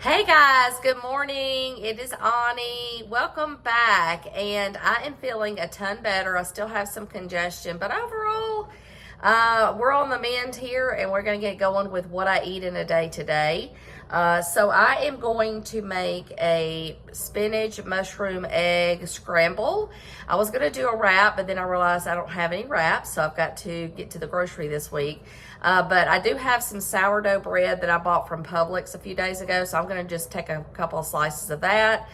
Hey guys, good morning. It is Ani. Welcome back. And I am feeling a ton better. I still have some congestion, but overall, we're on the mend here and we're going to get going with what I eat in a day today. So I am going to make a spinach, mushroom, egg scramble. I was going to do a wrap, but then I realized I don't have any wraps, so I've got to get to the grocery this week. But I do have some sourdough bread that I bought from Publix a few days ago, so I'm going to just take a couple of slices of that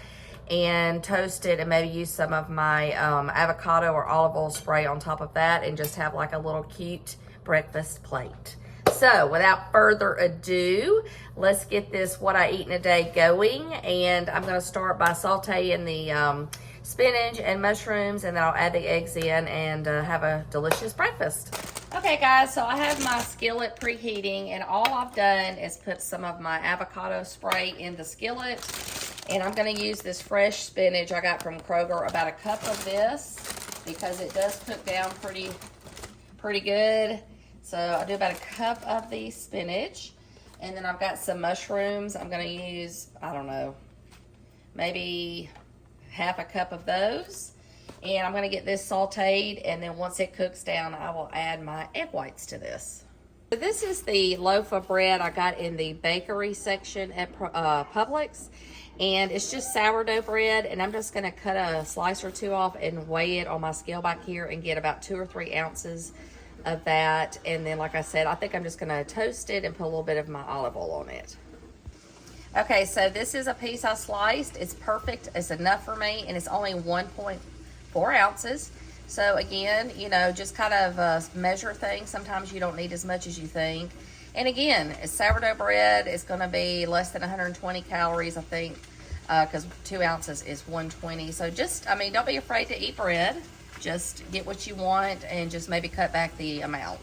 and toast it and maybe use some of my avocado or olive oil spray on top of that and just have like a little cute breakfast plate. So without further ado, let's get this what I eat in a day going. And I'm going to start by sauteing the spinach and mushrooms, and then I'll add the eggs in and have a delicious breakfast. Okay guys, so I have my skillet preheating, and all I've done is put some of my avocado spray in the skillet. And I'm going to use this fresh spinach I got from Kroger, about a cup of this, because it does cook down pretty good. So I do about a cup of the spinach. And then I've got some mushrooms. I'm going to use, I don't know, maybe half a cup of those. And I'm going to get this sauteed, and then once it cooks down, I will add my egg whites to this. So this is the loaf of bread I got in the bakery section at Publix. And it's just sourdough bread, and I'm just going to cut a slice or two off and weigh it on my scale back here and get about 2 or 3 ounces of that. And then, like I said, I think I'm just going to toast it and put a little bit of my olive oil on it. Okay, so this is a piece I sliced. It's perfect. It's enough for me, and it's only 1.4 ounces. So again, you know, just kind of measure things. Sometimes you don't need as much as you think. And again, it's sourdough bread. It's going to be less than 120 calories, I think, because 2 ounces is 120. So just, I mean, don't be afraid to eat bread. Just get what you want and just maybe cut back the amount.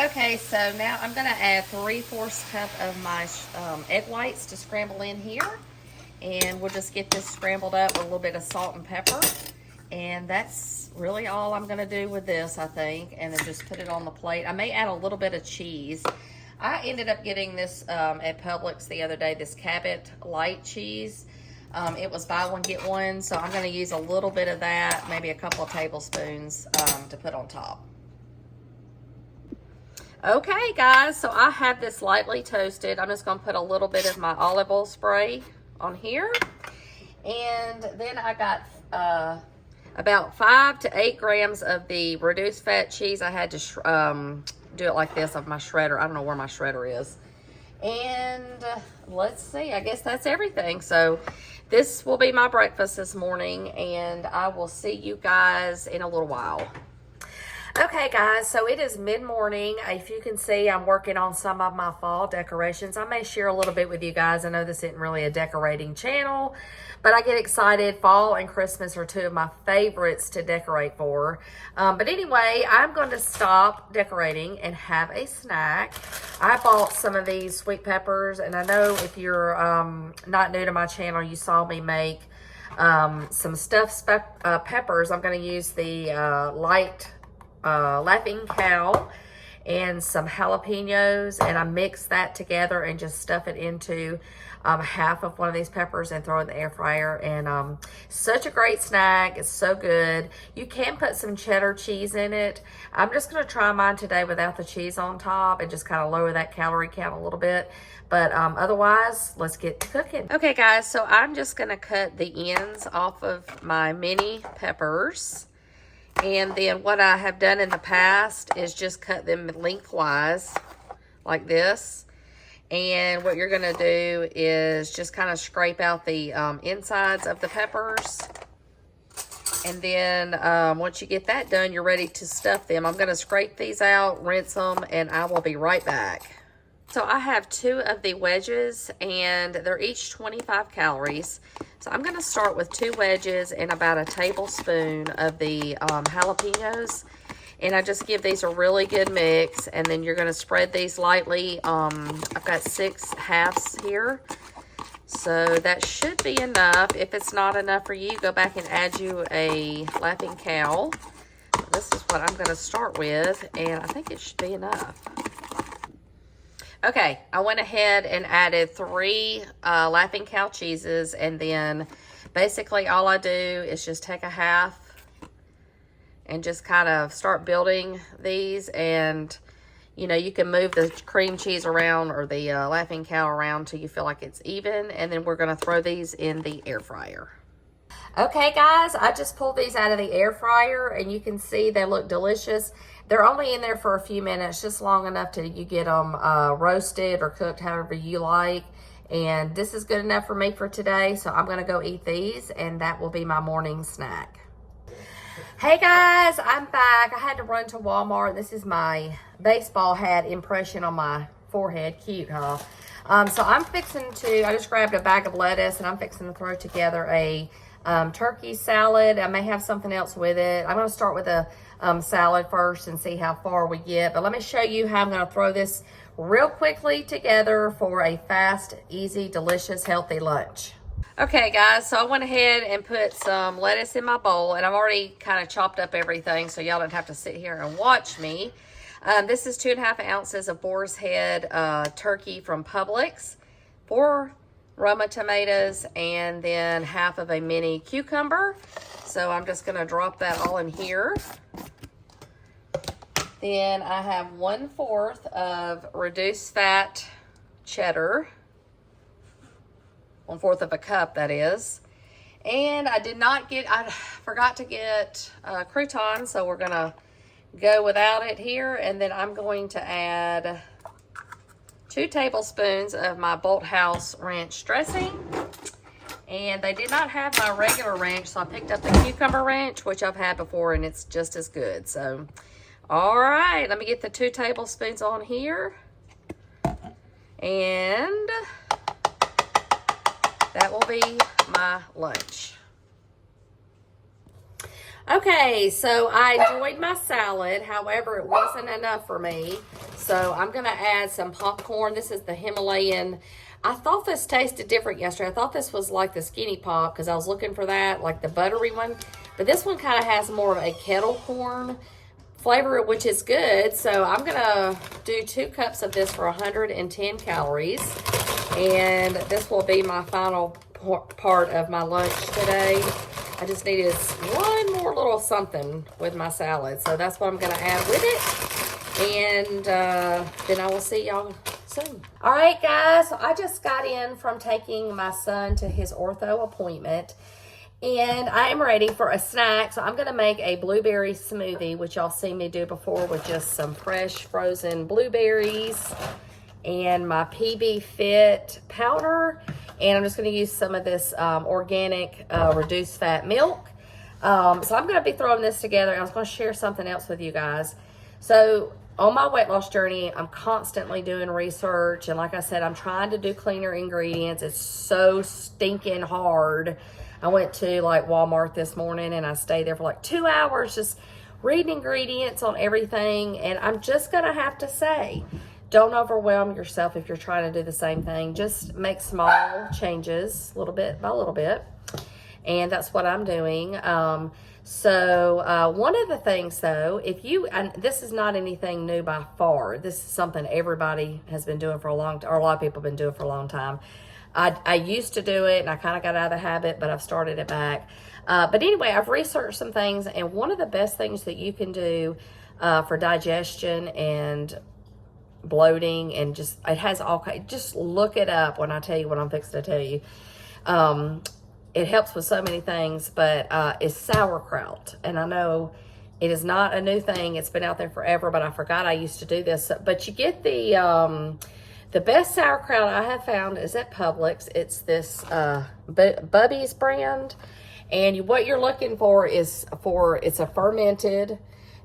Okay, so now I'm going to add 3/4 cup of my egg whites to scramble in here. And we'll just get this scrambled up with a little bit of salt and pepper. And that's really all I'm going to do with this, I think. And then just put it on the plate. I may add a little bit of cheese. I ended up getting this at Publix the other day, this Cabot light cheese. It was buy one, get one. So I'm going to use a little bit of that, maybe a couple of tablespoons to put on top. Okay, guys, so I have this lightly toasted. I'm just going to put a little bit of my olive oil spray on here. And then I got about 5 to 8 grams of the reduced fat cheese. I had to do it like this of my shredder. I don't know where my shredder is. And let's see, I guess that's everything. So this will be my breakfast this morning, and I will see you guys in a little while. Okay guys, so it is mid-morning. If you can see, I'm working on some of my fall decorations. I may share a little bit with you guys. I know this isn't really a decorating channel, but I get excited. Fall and Christmas are 2 of my favorites to decorate for. But anyway, I'm going to stop decorating and have a snack. I bought some of these sweet peppers, and I know if you're not new to my channel, you saw me make some stuffed peppers. I'm going to use the light Laughing Cow and some jalapenos, and I mix that together and just stuff it into half of one of these peppers and throw it in the air fryer. And such a great snack. It's so good. You can put some cheddar cheese in it. I'm just going to try mine today without the cheese on top and just kind of lower that calorie count a little bit. But otherwise, let's get to cooking. Okay, guys, so I'm just going to cut the ends off of my mini peppers. And then what I have done in the past is just cut them lengthwise like this. And what you're going to do is just kind of scrape out the insides of the peppers. And then once you get that done, you're ready to stuff them. I'm going to scrape these out, rinse them, and I will be right back. So I have 2 of the wedges, and they're each 25 calories. So I'm going to start with 2 wedges and about a tablespoon of the jalapenos. And I just give these a really good mix. And then you're going to spread these lightly. I've got 6 halves here. So that should be enough. If it's not enough for you, go back and add you a Laughing Cow. This is what I'm going to start with. And I think it should be enough. Okay, I went ahead and added 3 Laughing Cow cheeses, and then basically all I do is just take a half and just kind of start building these. And you know, you can move the cream cheese around or the Laughing Cow around till you feel like it's even. And then we're going to throw these in the air fryer. Okay, guys, I just pulled these out of the air fryer, and you can see they look delicious. They're only in there for a few minutes, just long enough till you get them roasted or cooked however you like. And this is good enough for me for today, so I'm going to go eat these, and that will be my morning snack. Hey guys, I'm back. I had to run to Walmart. This is my baseball hat impression on my forehead. Cute, huh? So I'm fixing to, I just grabbed a bag of lettuce, and I'm fixing to throw together a turkey salad. I may have something else with it. I'm going to start with a salad first and see how far we get. But let me show you how I'm going to throw this real quickly together for a fast, easy, delicious, healthy lunch. Okay, guys, so I went ahead and put some lettuce in my bowl, and I've already kind of chopped up everything so y'all don't have to sit here and watch me. This is 2.5 ounces of boar's head turkey from Publix, 4 Roma tomatoes, and then half of a mini cucumber. So I'm just going to drop that all in here. Then I have 1/4 of reduced fat cheddar. 1/4 of a cup, that is. And I forgot to get croutons, so we're going to go without it here. And then I'm going to add 2 tablespoons of my Bolthouse ranch dressing. And they did not have my regular ranch, so I picked up the cucumber ranch, which I've had before, and it's just as good. So, all right, let me get the 2 tablespoons on here. And that will be my lunch. Okay, so I enjoyed my salad. However, it wasn't enough for me. So I'm going to add some popcorn. This is the Himalayan. I thought this tasted different yesterday. I thought this was like the Skinny Pop because I was looking for that, like the buttery one. But this one kind of has more of a kettle corn flavor, which is good. So I'm going to do 2 cups of this for 110 calories. And this will be my final part of my lunch today. I just needed one more little something with my salad. So that's what I'm going to add with it. And then I will see y'all soon. All right, guys. So I just got in from taking my son to his ortho appointment. And I am ready for a snack. So I'm going to make a blueberry smoothie, which y'all seen me do before with just some fresh frozen blueberries and my PB Fit powder. And I'm just going to use some of this organic reduced fat milk. So I'm going to be throwing this together. I was going to share something else with you guys. So on my weight loss journey, I'm constantly doing research. And like I said, I'm trying to do cleaner ingredients. It's so stinking hard. I went to like Walmart this morning and I stayed there for like 2 hours just reading ingredients on everything. And I'm just going to have to say, don't overwhelm yourself if you're trying to do the same thing. Just make small changes, little bit by little bit. And that's what I'm doing. So one of the things though, and this is not anything new by far. This is something everybody has been doing for a long time, or a lot of people have been doing for a long time. I used to do it and I kind of got out of the habit, but I've started it back. But anyway, I've researched some things, and one of the best things that you can do for digestion and bloating, and just it has all kinds, just look it up when I tell you what I'm fixing to tell you. It helps with so many things, but it's sauerkraut. And I know it is not a new thing, it's been out there forever, but I forgot I used to do this. But you get the best sauerkraut I have found is at Publix. It's this Bubby's brand, and what you're looking for is it's a fermented.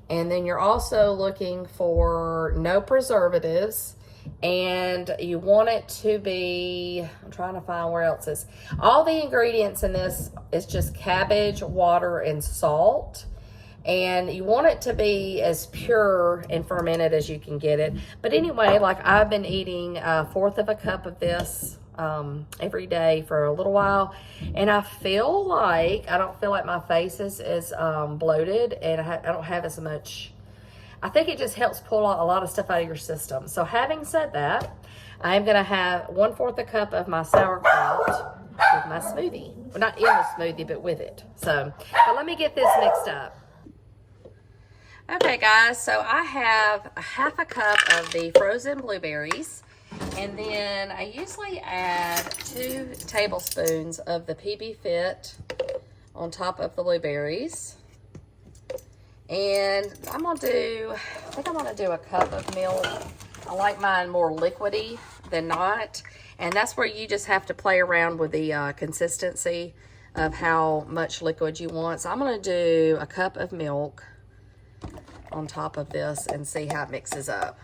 And then you're also looking for no preservatives. And you want it to be, I'm trying to find where else is. All the ingredients in this is just cabbage, water, and salt. And you want it to be as pure and fermented as you can get it. But anyway, like I've been eating 1/4 of a cup of this every day for a little while, and I don't feel like my face is as bloated, and I don't have as much. I think it just helps pull out a lot of stuff out of your system. So having said that, I'm going to have 1/4 a cup of my sauerkraut with my smoothie. Well, not in the smoothie, but with it. So, but let me get this mixed up. Okay, guys, so I have 1/2 a cup of the frozen blueberries. And then I usually add 2 tablespoons of the PB Fit on top of the blueberries. And I think I'm gonna do a cup of milk. I like mine more liquidy than not. And that's where you just have to play around with the consistency of how much liquid you want. So I'm gonna do a cup of milk on top of this and see how it mixes up.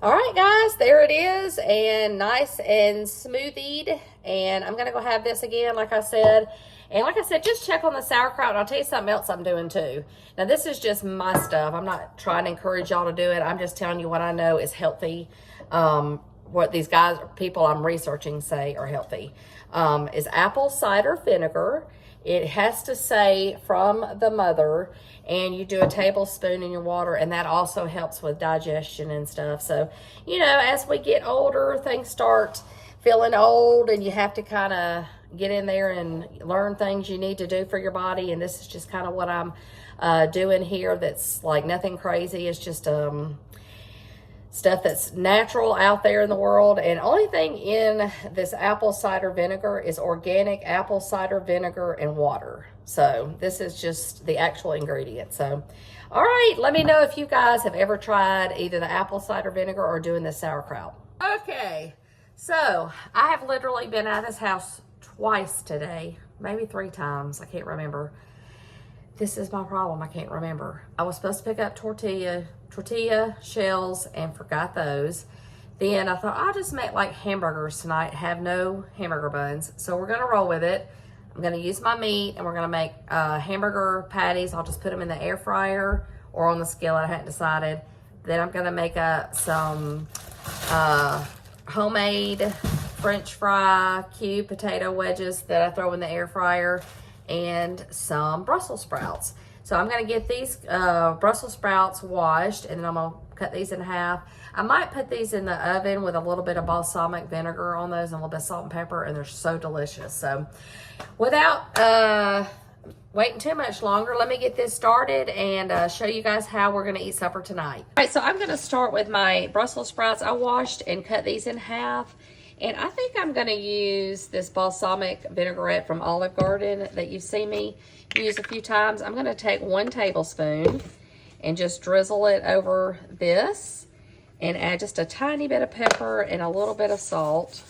All right, guys, there it is, and nice and smoothied. And I'm gonna go have this again, like I said. And like I said, just check on the sauerkraut. And I'll tell you something else I'm doing too. Now, this is just my stuff. I'm not trying to encourage y'all to do it. I'm just telling you what I know is healthy. What these guys, people I'm researching say are healthy. Is apple cider vinegar. It has to say from the mother, and you do a tablespoon in your water, and that also helps with digestion and stuff. So, you know, as we get older, things start feeling old, and you have to kind of get in there and learn things you need to do for your body. And this is just kind of what I'm doing here. That's like nothing crazy. It's just stuff that's natural out there in the world. And only thing in this apple cider vinegar is organic apple cider vinegar and water. So this is just the actual ingredient. So, all right, let me know if you guys have ever tried either the apple cider vinegar or doing the sauerkraut. Okay, so I have literally been out of this house twice today, maybe 3 times. I can't remember. This is my problem. I can't remember. I was supposed to pick up tortilla shells and forgot those. Then I thought I'll just make like hamburgers tonight, have no hamburger buns. So we're gonna roll with it. I'm gonna use my meat and we're gonna make hamburger patties. I'll just put them in the air fryer or on the skillet, I hadn't decided. Then I'm gonna make some homemade French fry cube potato wedges that I throw in the air fryer, and some Brussels sprouts. So I'm gonna get these Brussels sprouts washed, and then I'm gonna cut these in half. I might put these in the oven with a little bit of balsamic vinegar on those and a little bit of salt and pepper, and they're so delicious. So without waiting too much longer, let me get this started and show you guys how we're gonna eat supper tonight. All right, so I'm gonna start with my Brussels sprouts. I washed and cut these in half. And I think I'm gonna use this balsamic vinaigrette from Olive Garden that you've seen me use a few times. I'm gonna take 1 tablespoon and just drizzle it over this and add just a tiny bit of pepper and a little bit of salt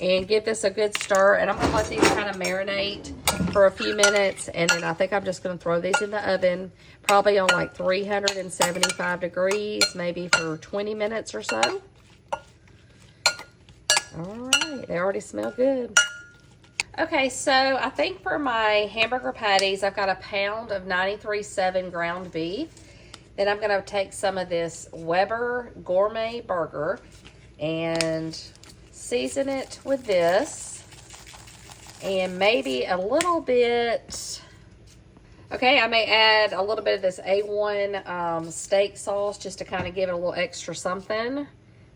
and give this a good stir. And I'm gonna let these kind of marinate for a few minutes, and then I think I'm just gonna throw these in the oven, probably on like 375 degrees, maybe for 20 minutes or so. All right, they already smell good. Okay, so I think for my hamburger patties, I've got a pound of 93.7 ground beef. Then I'm gonna take some of this Weber Gourmet Burger and season it with this. And maybe a little bit, okay, I may add a little bit of this A1 steak sauce just to kind of give it a little extra something.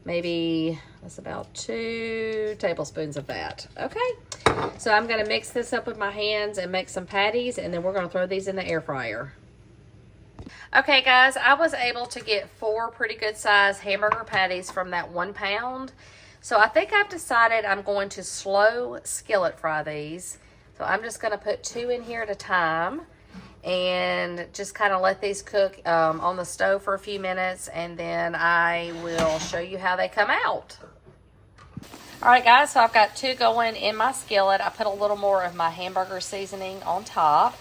Maybe that's about 2 tablespoons of that. Okay, so I'm gonna mix this up with my hands and make some patties, and then we're gonna throw these in the air fryer. Okay guys, I was able to get 4 pretty good size hamburger patties from that 1 pound. So I think I've decided I'm going to slow skillet fry these. So I'm just gonna put 2 in here at a time and just kind of let these cook on the stove for a few minutes, and then I will show you how they come out. All right guys, so I've got 2 going in my skillet. I put a little more of my hamburger seasoning on top,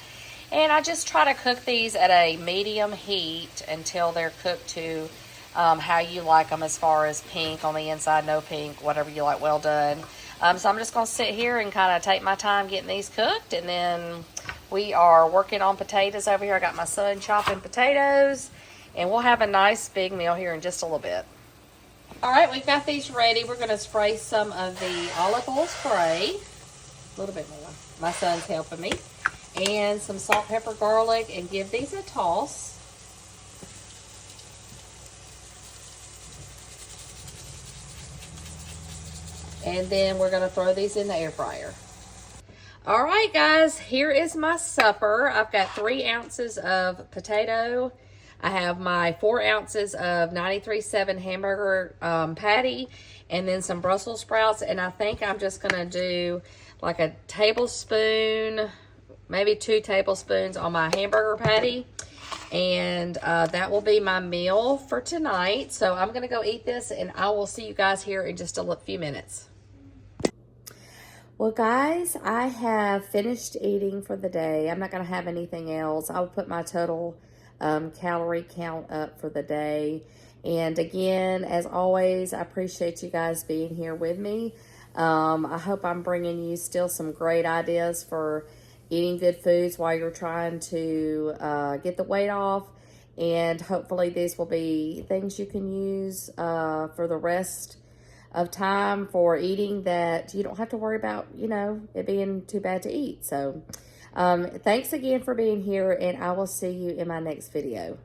and I just try to cook these at a medium heat until they're cooked to how you like them, as far as pink on the inside, no pink, whatever you like, well done. So I'm just gonna sit here and kind of take my time getting these cooked, and then we are working on potatoes over here. I got my son chopping potatoes, and we'll have a nice big meal here in just a little bit. All right, we've got these ready. We're gonna spray some of the olive oil spray, a little bit more. My son's helping me. And some salt, pepper, garlic, and give these a toss. And then we're going to throw these in the air fryer. All right, guys, here is my supper. I've got 3 ounces of potato. I have my 4 ounces of 93.7 hamburger patty, and then some Brussels sprouts. And I think I'm just going to do like a tablespoon, maybe 2 tablespoons on my hamburger patty. And that will be my meal for tonight. So I'm going to go eat this, and I will see you guys here in just a few minutes. Well, guys, I have finished eating for the day. I'm not going to have anything else. I'll put my total calorie count up for the day. And again, as always, I appreciate you guys being here with me. I hope I'm bringing you still some great ideas for eating good foods while you're trying to get the weight off. And hopefully these will be things you can use for the rest of time for eating, that you don't have to worry about, you know, it being too bad to eat. So thanks again for being here, and I will see you in my next video.